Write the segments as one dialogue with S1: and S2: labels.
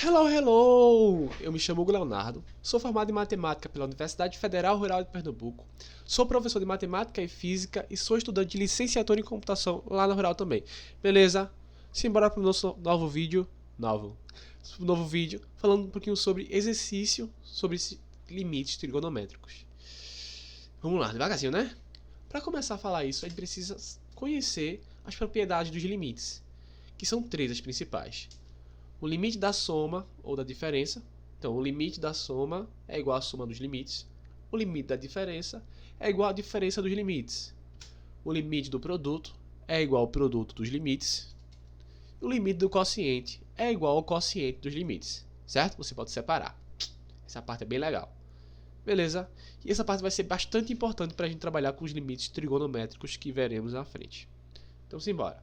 S1: Hello, hello! Eu me chamo Hugo Leonardo, sou formado em matemática pela Universidade Federal Rural de Pernambuco, sou professor de matemática e física e sou estudante de licenciatura em computação lá na Rural também. Beleza? Simbora para o nosso novo vídeo, falando um pouquinho sobre exercício, sobre limites trigonométricos. Vamos lá, devagarzinho, né? Para começar a falar isso, a gente precisa conhecer as propriedades dos limites, que são três as principais. O limite da soma ou da diferença. Então, o limite da soma é igual à soma dos limites. O limite da diferença é igual à diferença dos limites. O limite do produto é igual ao produto dos limites. O limite do quociente é igual ao quociente dos limites. Certo? Você pode separar. Essa parte é bem legal. Beleza? E essa parte vai ser bastante importante para a gente trabalhar com os limites trigonométricos que veremos na frente. Então, simbora.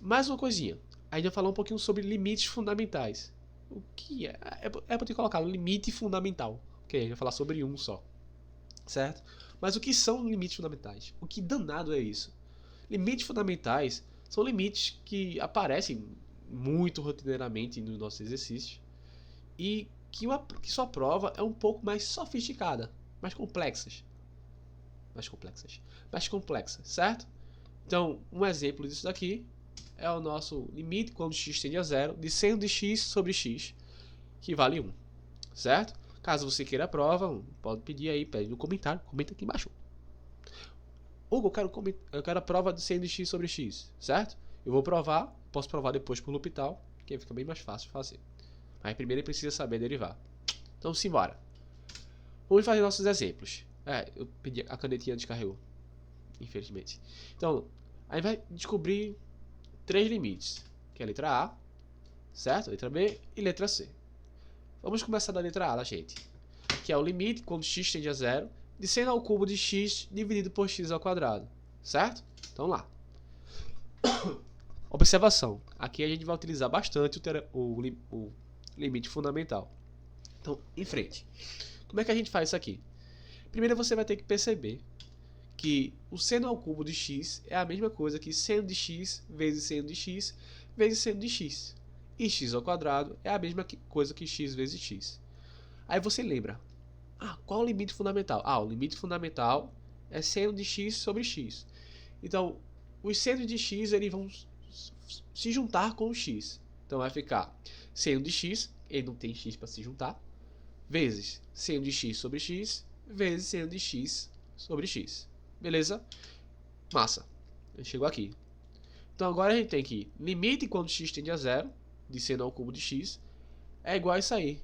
S1: Mais uma coisinha. A gente vai falar um pouquinho sobre limites fundamentais. O que é? É para ter colocado limite fundamental. Ok, a gente vai falar sobre um só. Certo? Mas o que são limites fundamentais? O que danado é isso? Limites fundamentais são limites que aparecem muito rotineiramente nos nossos exercícios e que sua prova é um pouco mais sofisticada, mais complexa, certo? Então, um exemplo disso daqui é o nosso limite quando x tende a zero de seno de x sobre x, que vale 1, certo? Caso você queira a prova, pode pedir aí, pede no comentário, comenta aqui embaixo. Hugo, eu quero a prova de seno de x sobre x, certo? Eu vou provar, posso provar depois por L'Hopital, que aí fica bem mais fácil de fazer. Mas primeiro precisa saber derivar. Então, simbora. Vamos fazer nossos exemplos. Eu pedi a canetinha descarregou, infelizmente. Então, aí vai descobrir três limites, que é a letra A, certo? Letra B e letra C. Vamos começar da letra A, gente, que é o limite quando x tende a zero de seno ao cubo de x dividido por x ao quadrado, certo? Então lá. Observação, aqui a gente vai utilizar bastante o limite fundamental. Então, em frente. Como é que a gente faz isso aqui? Primeiro você vai ter que perceber que o seno ao cubo de x é a mesma coisa que seno de x vezes seno de x vezes seno de x. E x ao quadrado é a mesma coisa que x vezes x. Aí você lembra, qual é o limite fundamental? O limite fundamental é seno de x sobre x. Então, os senos de x eles vão se juntar com o x. Então vai ficar seno de x, ele não tem x para se juntar, vezes seno de x sobre x, vezes seno de x sobre x. Beleza? Massa. A gente chegou aqui. Então agora a gente tem que limite quando x tende a zero, de seno ao cubo de x, é igual a isso aí.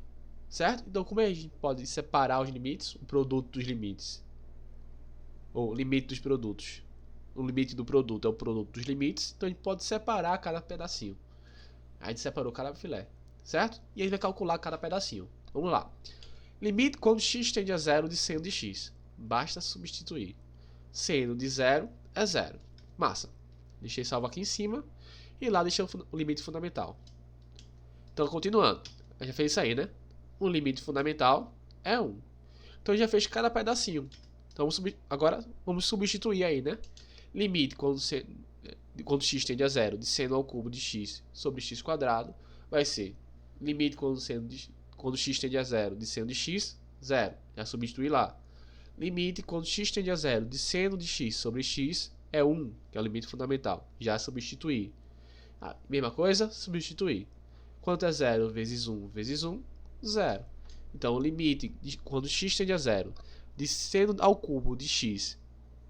S1: Certo? Então como é que a gente pode separar os limites? O produto dos limites. Ou limite dos produtos. O limite do produto é o produto dos limites. Então a gente pode separar cada pedacinho. A gente separou cada filé. Certo? E a gente vai calcular cada pedacinho. Vamos lá. Limite quando x tende a zero de seno de x. Basta substituir. Seno de zero é zero. Massa. Deixei salvo aqui em cima. E lá deixei o limite fundamental. Então, continuando. A gente já fez isso aí, né? O limite fundamental é 1. Então, já fez cada pedacinho. Então, agora, vamos substituir aí, né? Limite quando x tende a zero de seno ao cubo de x sobre x quadrado vai ser limite quando x tende a zero de seno de x, 0. Já substituir lá. Limite quando x tende a zero de seno de x sobre x é 1, que é o limite fundamental. Já substituir. Mesma coisa, substituir. Quanto é 0 vezes 1 vezes 1? 0. Então, o limite quando x tende a zero de seno ao cubo de x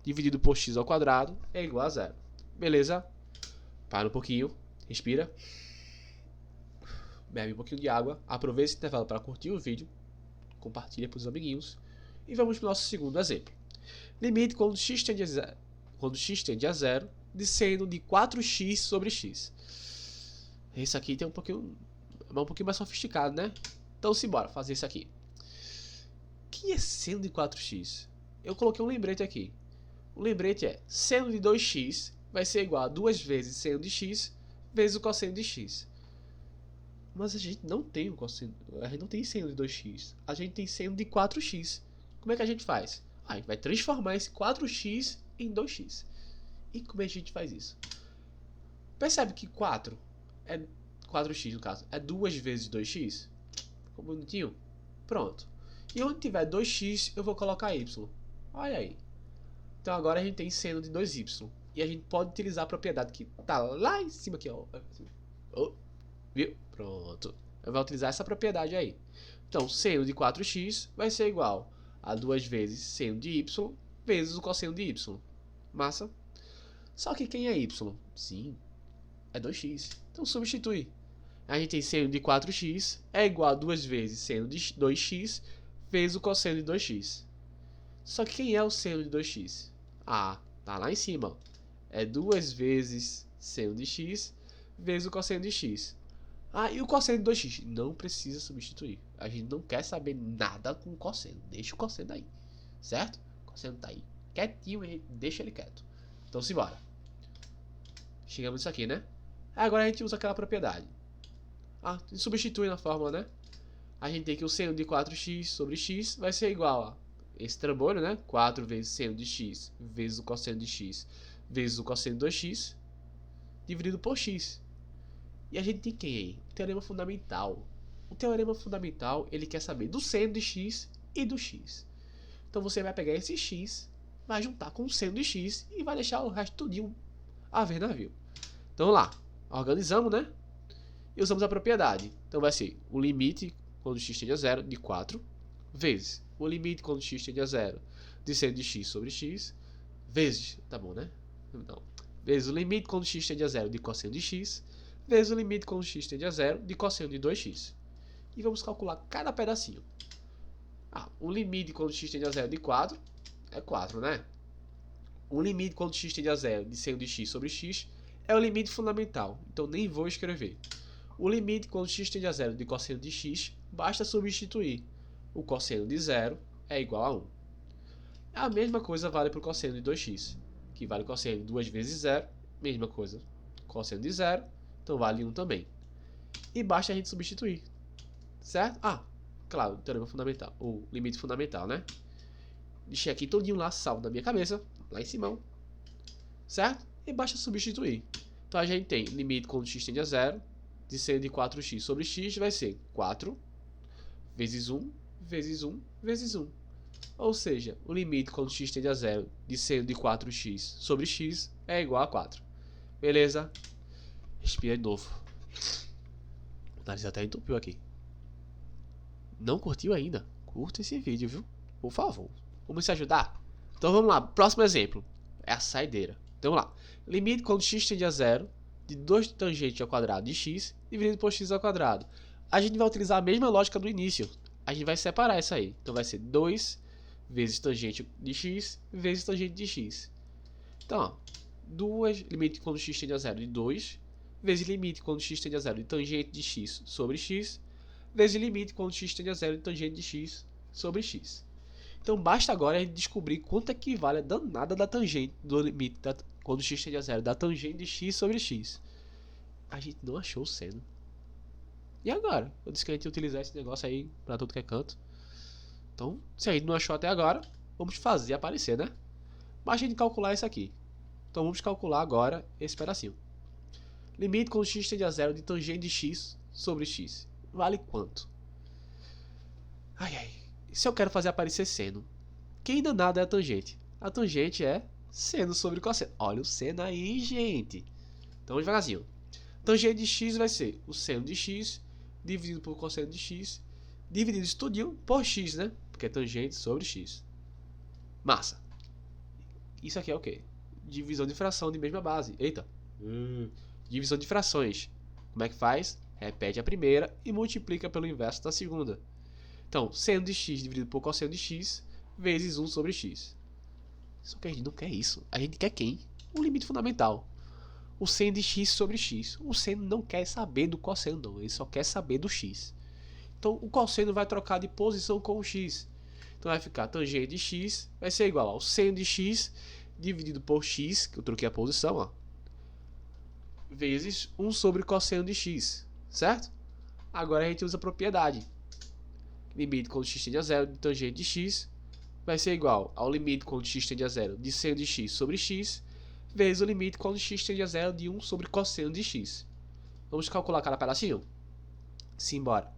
S1: dividido por x ao quadrado é igual a 0. Beleza? Para um pouquinho, respira. Bebe um pouquinho de água. Aproveita esse intervalo para curtir o vídeo. Compartilha para os amiguinhos. E vamos para o nosso segundo exemplo. Limite quando x tende a zero de seno de 4x sobre x. Esse aqui tem um pouquinho mais sofisticado, né? Então, simbora fazer isso aqui. O que é seno de 4x? Eu coloquei um lembrete aqui. O lembrete é seno de 2x vai ser igual a 2 vezes seno de x vezes o cosseno de x. Mas a gente não tem o cosseno, a gente não tem seno de 2x. A gente tem seno de 4x. Como é que a gente faz? A gente vai transformar esse 4x em 2x. E como é que a gente faz isso? Percebe que 4 4x no caso, é 2 vezes 2x? Ficou bonitinho? Pronto. E onde tiver 2x, eu vou colocar y. Olha aí. Então agora a gente tem seno de 2y. E a gente pode utilizar a propriedade que tá lá em cima aqui, ó. Viu? Pronto. Eu vou utilizar essa propriedade aí. Então, seno de 4x vai ser igual a 2 vezes seno de y vezes o cosseno de y. Massa? Só que quem é y? Sim, é 2x. Então substitui. A gente tem seno de 4x é igual a 2 vezes seno de 2x vezes o cosseno de 2x. Só que quem é o seno de 2x? Ah, tá lá em cima, ó. É 2 vezes seno de x vezes o cosseno de x. Ah, e o cosseno de 2x? Não precisa substituir. A gente não quer saber nada com o cosseno. Deixa o cosseno aí, certo? O cosseno tá aí quietinho, a gente deixa ele quieto. Então simbora. Chegamos nisso aqui, né? Agora a gente usa aquela propriedade. Ah, substitui na fórmula, né? A gente tem que o seno de 4x sobre x vai ser igual a esse trambolho, né? 4 vezes seno de x vezes o cosseno de x vezes o cosseno de 2x dividido por x. E a gente tem quem aí? O teorema fundamental. O teorema fundamental, ele quer saber do seno de x e do x. Então você vai pegar esse x, vai juntar com o seno de x e vai deixar o resto tudinho a ver navio. Então vamos lá. Organizamos, né? E usamos a propriedade. Então vai ser o limite quando x tende a zero de 4 vezes o limite quando x tende a zero de seno de x sobre x vezes, tá bom, né? Não. Vezes o limite quando x tende a zero de cosseno de x vezes o limite quando x tende a zero de cosseno de 2x. E vamos calcular cada pedacinho. Ah, o limite quando x tende a zero de 4 é 4, né? O limite quando x tende a zero de seno de x sobre x é o limite fundamental, então nem vou escrever. O limite quando x tende a zero de cosseno de x, basta substituir. O cosseno de zero é igual a 1. A mesma coisa vale para o cosseno de 2x, que vale cosseno de 2 vezes 0, mesma coisa. Cosseno de 0, então vale 1 também. E basta a gente substituir, certo? Ah, claro, o teorema fundamental, o limite fundamental, né? Deixei aqui todinho lá salvo na minha cabeça, lá em cima, certo? E basta substituir. Então a gente tem limite quando x tende a 0, de seno de 4x sobre x vai ser 4 vezes 1 vezes 1 vezes 1. Ou seja, o limite quando x tende a 0 de seno de 4x sobre x é igual a 4. Beleza? Respira de novo. O nariz até entupiu aqui. Não curtiu ainda? Curta esse vídeo, viu? Por favor. Vamos se ajudar? Então vamos lá. Próximo exemplo. É a saideira. Então vamos lá. Limite quando x tende a 0 de 2 tangente ao quadrado de x dividido por x ao quadrado. A gente vai utilizar a mesma lógica do início. A gente vai separar isso aí. Então vai ser 2 vezes tangente de x vezes tangente de x. Então, ó, limite quando x tende a 0 de 2 vezes limite quando x tende a 0 de tangente de x sobre x vezes limite quando x tende a 0 de tangente de x sobre x. Então basta agora a gente descobrir quanto equivale a danada da tangente do limite quando x tende a 0 da tangente de x sobre x. A gente não achou o seno. E agora? Eu disse que a gente ia utilizar esse negócio aí pra tudo que é canto. Então, se a gente não achou até agora, vamos fazer aparecer, né? Basta a gente calcular isso aqui. Então vamos calcular agora esse pedacinho. Limite quando x tende a 0 de tangente de x sobre x. Vale quanto? Ai, ai. Se eu quero fazer aparecer seno, quem danado é a tangente? A tangente é seno sobre cosseno. Olha o seno aí, gente. Então, devagarzinho. Tangente de x vai ser o seno de x dividido por cosseno de x dividido isso tudinho por x, né? Porque é tangente sobre x. Massa. Isso aqui é o quê? Divisão de fração de mesma base. Eita. Divisão de frações. Como é que faz? Repete a primeira e multiplica pelo inverso da segunda. Então, seno de x dividido por cosseno de x vezes 1 sobre x. Só que a gente não quer isso. A gente quer quem? O limite fundamental. O seno de x sobre x. O seno não quer saber do cosseno, não. Ele só quer saber do x. Então, o cosseno vai trocar de posição com o x. Então, vai ficar tangente de x vai ser igual ao seno de x dividido por x, que eu troquei a posição, ó, vezes 1 sobre cosseno de x, certo? Agora a gente usa a propriedade. Limite quando x tende a 0 de tangente de x vai ser igual ao limite quando x tende a 0 de seno de x sobre x vezes o limite quando x tende a 0 de 1 sobre cosseno de x. Vamos calcular cada pedacinho? Simbora.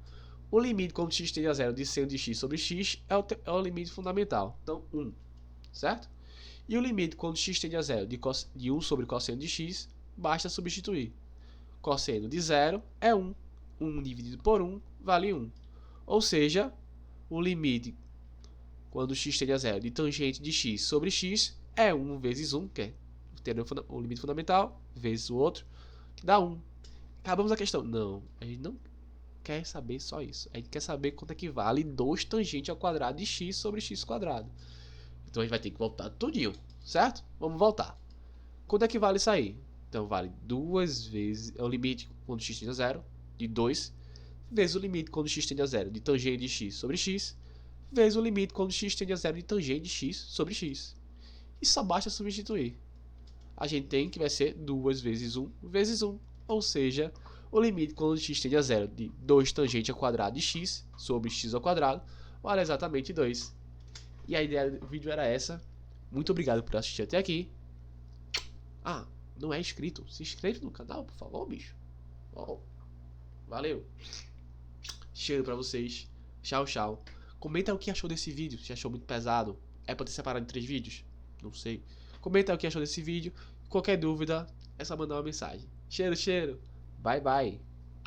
S1: O limite quando x tende a zero de seno de x sobre x é o limite fundamental. Então, 1. Certo? E o limite quando x tende a zero de 1 sobre cosseno de x, basta substituir. Cosseno de 0 é 1. 1 dividido por 1 vale 1. Ou seja, o limite quando x tende a zero de tangente de x sobre x é 1 vezes 1, que é o limite fundamental, vezes o outro, que dá 1. Acabamos a questão. Não, a gente não quer saber só isso. A gente quer saber quanto é que vale 2 tangente ao quadrado de x sobre x quadrado. Então a gente vai ter que voltar tudinho, certo? Vamos voltar. Quanto é que vale isso aí? Então vale 2 vezes, é o limite quando x tende a zero, de 2, vezes o limite quando x tende a zero de tangente de x sobre x, vezes o limite quando x tende a zero de tangente de x sobre x. E só basta substituir. A gente tem que vai ser 2 vezes 1 vezes 1, ou seja, o limite quando x tende a zero de 2 tangente ao quadrado de x sobre x ao quadrado vale exatamente 2. E a ideia do vídeo era essa. Muito obrigado por assistir até aqui. Ah, não é inscrito? Se inscreve no canal, por favor, bicho. Oh, valeu. Cheiro pra vocês. Tchau, tchau. Comenta o que achou desse vídeo. Se achou muito pesado. É pra ter separado em 3 vídeos? Não sei. Comenta o que achou desse vídeo. Qualquer dúvida, é só mandar uma mensagem. Cheiro, cheiro. Bye, bye.